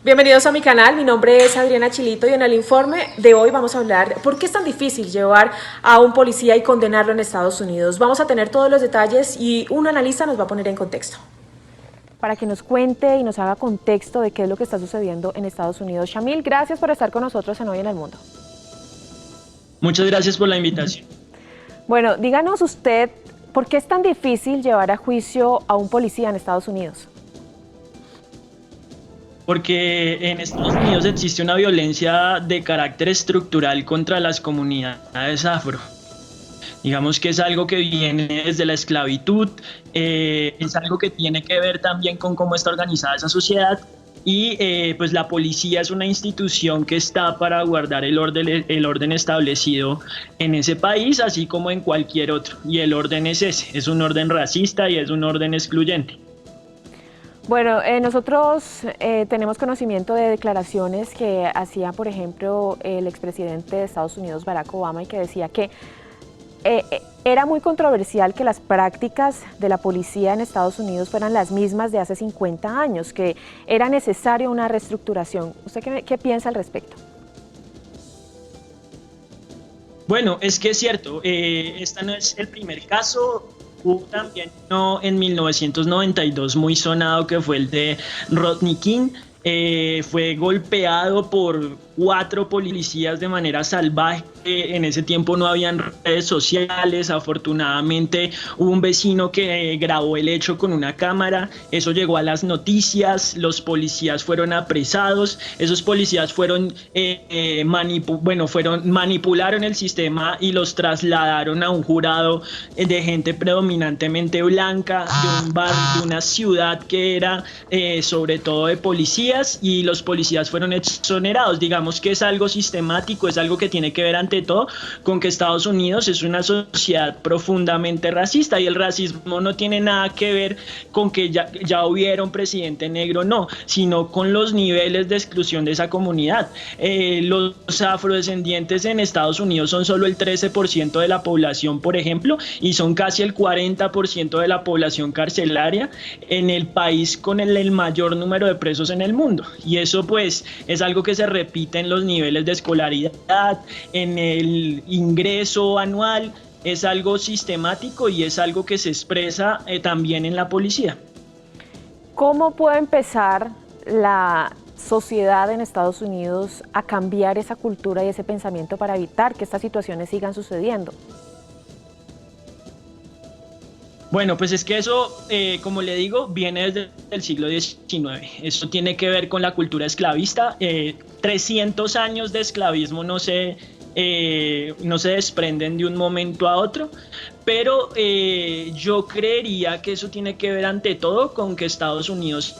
Bienvenidos a mi canal, mi nombre es Adriana Chilito y en el informe de hoy vamos a hablar por qué es tan difícil llevar a un policía y condenarlo en Estados Unidos. Vamos a tener todos los detalles y un analista nos va a poner en contexto. Para que nos cuente y nos haga contexto de qué es lo que está sucediendo en Estados Unidos. Shamil, gracias por estar con nosotros en Hoy en el Mundo. Muchas gracias por la invitación. Bueno, díganos usted, ¿por qué es tan difícil llevar a juicio a un policía en Estados Unidos? Porque en Estados Unidos existe una violencia de carácter estructural contra las comunidades afro. Digamos que es algo que viene desde la esclavitud, es algo que tiene que ver también con cómo está organizada esa sociedad y pues la policía es una institución que está para guardar el orden establecido en ese país, así como en cualquier otro. Y el orden es ese, es un orden racista y es un orden excluyente. Bueno, nosotros tenemos conocimiento de declaraciones que hacía, por ejemplo, el expresidente de Estados Unidos, Barack Obama, y que decía que era muy controversial que las prácticas de la policía en Estados Unidos fueran las mismas de hace 50 años, que era necesaria una reestructuración. ¿Usted qué piensa al respecto? Bueno, es que es cierto, este no es el primer caso. Hubo también uno en 1992 muy sonado que fue el de Rodney King. Fue golpeado por 4 policías de manera salvaje. En ese tiempo no habían redes sociales. Afortunadamente hubo un vecino que grabó el hecho con una cámara. Eso llegó a las noticias. Los policías fueron apresados. Esos policías manipularon el sistema y los trasladaron a un jurado de gente predominantemente blanca, de un barrio, de una ciudad que era sobre todo de policías, y los policías fueron exonerados. Digamos que es algo sistemático, es algo que tiene que ver ante todo con que Estados Unidos es una sociedad profundamente racista, y el racismo no tiene nada que ver con que ya hubiera un presidente negro, no, sino con los niveles de exclusión de esa comunidad. Los afrodescendientes en Estados Unidos son solo el 13% de la población, por ejemplo, y son casi el 40% de la población carcelaria en el país con el mayor número de presos en el mundo. Y eso pues es algo que se repite en los niveles de escolaridad, en el ingreso anual. Es algo sistemático y es algo que se expresa también en la policía. ¿Cómo puede empezar la sociedad en Estados Unidos a cambiar esa cultura y ese pensamiento para evitar que estas situaciones sigan sucediendo? Bueno, pues es que eso, como le digo, viene desde el siglo XIX. Eso tiene que ver con la cultura esclavista. 300 años de esclavismo no se desprenden de un momento a otro, pero yo creería que eso tiene que ver ante todo con que Estados Unidos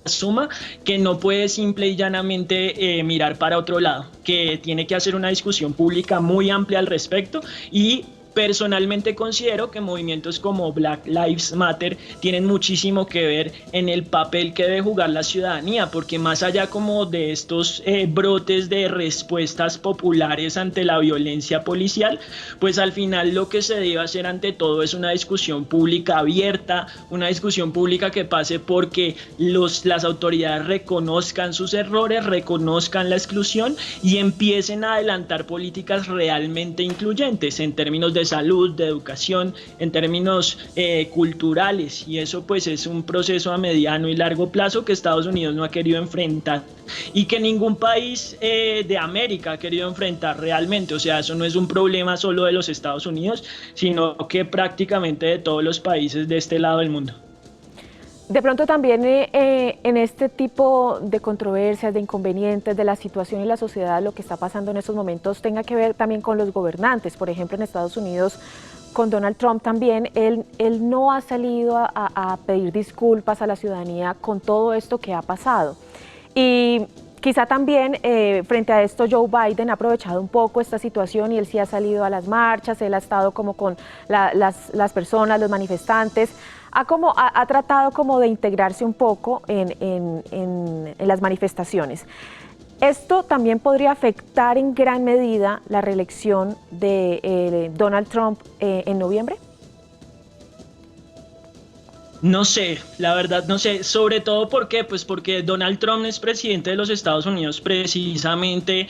asuma que no puede simple y llanamente mirar para otro lado, que tiene que hacer una discusión pública muy amplia al respecto. Y personalmente considero que movimientos como Black Lives Matter tienen muchísimo que ver en el papel que debe jugar la ciudadanía, porque más allá como de estos brotes de respuestas populares ante la violencia policial, pues al final lo que se debe hacer ante todo es una discusión pública abierta, una discusión pública que pase porque las autoridades reconozcan sus errores, reconozcan la exclusión y empiecen a adelantar políticas realmente incluyentes en términos de salud, de educación, en términos culturales, y eso pues es un proceso a mediano y largo plazo que Estados Unidos no ha querido enfrentar y que ningún país de América ha querido enfrentar realmente. O sea, eso no es un problema solo de los Estados Unidos, sino que prácticamente de todos los países de este lado del mundo. De pronto también en este tipo de controversias, de inconvenientes, de la situación en la sociedad, lo que está pasando en estos momentos tenga que ver también con los gobernantes. Por ejemplo, en Estados Unidos, con Donald Trump también, él no ha salido a pedir disculpas a la ciudadanía con todo esto que ha pasado. Y quizá también frente a esto Joe Biden ha aprovechado un poco esta situación y él sí ha salido a las marchas, él ha estado como con las personas, los manifestantes, ha tratado como de integrarse un poco en las manifestaciones. ¿Esto también podría afectar en gran medida la reelección de Donald Trump en noviembre? No sé, la verdad no sé, sobre todo pues porque Donald Trump es presidente de los Estados Unidos precisamente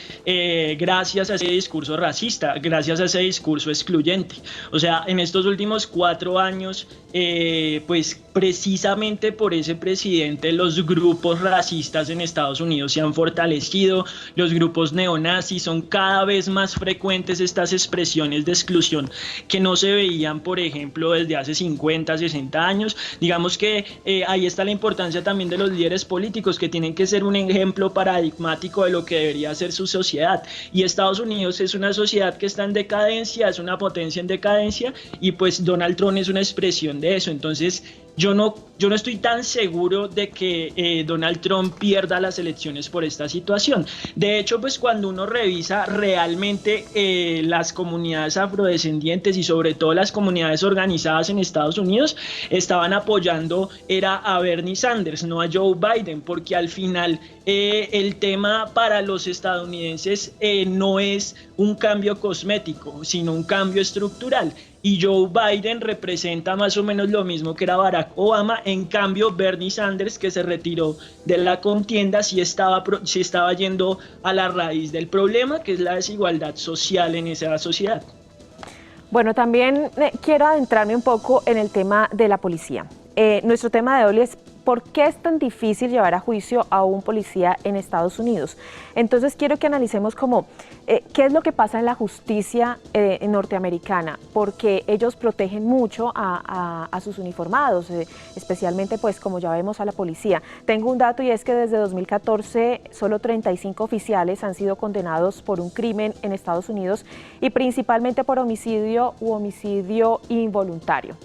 gracias a ese discurso racista, gracias a ese discurso excluyente. O sea, en estos últimos 4 años, pues precisamente por ese presidente los grupos racistas en Estados Unidos se han fortalecido, los grupos neonazis son cada vez más frecuentes estas expresiones de exclusión que no se veían, por ejemplo, desde hace 50, 60 años. Digamos que ahí está la importancia también de los líderes políticos que tienen que ser un ejemplo paradigmático de lo que debería ser su sociedad. Y Estados Unidos es una sociedad que está en decadencia, es una potencia en decadencia y pues Donald Trump es una expresión de eso. Entonces yo no estoy tan seguro de que Donald Trump pierda las elecciones por esta situación. De hecho, pues cuando uno revisa realmente las comunidades afrodescendientes y sobre todo las comunidades organizadas en Estados Unidos estaban apoyando era a Bernie Sanders, no a Joe Biden, porque al final el tema para los estadounidenses no es un cambio cosmético, sino un cambio estructural. Y Joe Biden representa más o menos lo mismo que era Barack Obama. En cambio, Bernie Sanders, que se retiró de la contienda, sí estaba yendo a la raíz del problema, que es la desigualdad social en esa sociedad. Bueno, también quiero adentrarme un poco en el tema de la policía. Nuestro tema de hoy es ¿por qué es tan difícil llevar a juicio a un policía en Estados Unidos? Entonces quiero que analicemos como qué es lo que pasa en la justicia norteamericana, porque ellos protegen mucho a sus uniformados, especialmente pues como ya vemos a la policía. Tengo un dato y es que desde 2014 solo 35 oficiales han sido condenados por un crimen en Estados Unidos y principalmente por homicidio u homicidio involuntario.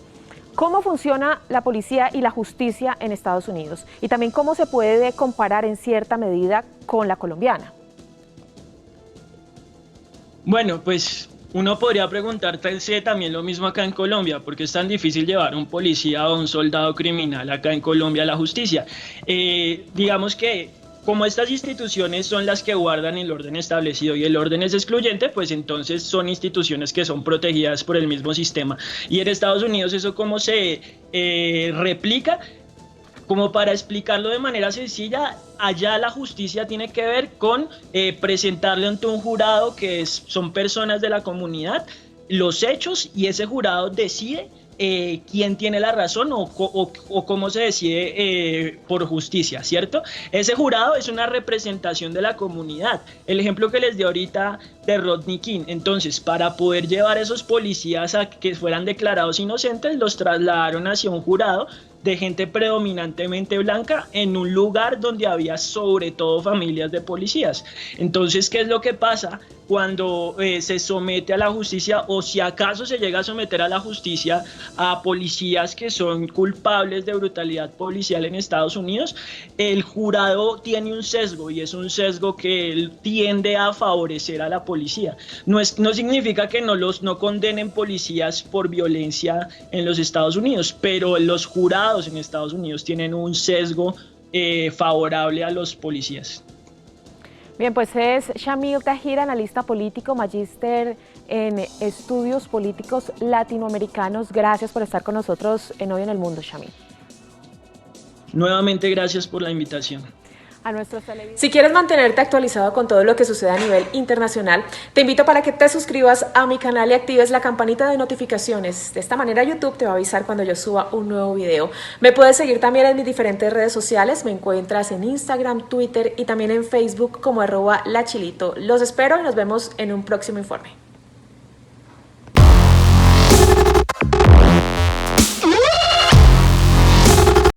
¿Cómo funciona la policía y la justicia en Estados Unidos? Y también cómo se puede comparar en cierta medida con la colombiana. Bueno, pues uno podría preguntarse también lo mismo acá en Colombia, porque es tan difícil llevar a un policía o a un soldado criminal acá en Colombia a la justicia. Digamos que como estas instituciones son las que guardan el orden establecido y el orden es excluyente, pues entonces son instituciones que son protegidas por el mismo sistema. Y en Estados Unidos eso cómo se replica. Como para explicarlo de manera sencilla, allá la justicia tiene que ver con presentarle ante un jurado son personas de la comunidad los hechos y ese jurado decide quién tiene la razón o cómo se decide por justicia, ¿cierto? Ese jurado es una representación de la comunidad. El ejemplo que les di ahorita de Rodney King. Entonces, para poder llevar a esos policías a que fueran declarados inocentes, los trasladaron hacia un jurado de gente predominantemente blanca en un lugar donde había sobre todo familias de policías. Entonces, ¿qué es lo que pasa cuando se somete a la justicia o si acaso se llega a someter a la justicia a policías que son culpables de brutalidad policial en Estados Unidos? El jurado tiene un sesgo y es un sesgo que tiende a favorecer a la policía. No significa que no condenen policías por violencia en los Estados Unidos, pero los jurados en Estados Unidos tienen un sesgo favorable a los policías. Bien, pues es Shamil Tahir, analista político, magíster en estudios políticos latinoamericanos. Gracias por estar con nosotros en Hoy en el Mundo, Shamil. Nuevamente, gracias por la invitación. Si quieres mantenerte actualizado con todo lo que sucede a nivel internacional, te invito para que te suscribas a mi canal y actives la campanita de notificaciones. De esta manera YouTube te va a avisar cuando yo suba un nuevo video. Me puedes seguir también en mis diferentes redes sociales. Me encuentras en Instagram, Twitter y también en Facebook como @lachilito. Los espero y nos vemos en un próximo informe.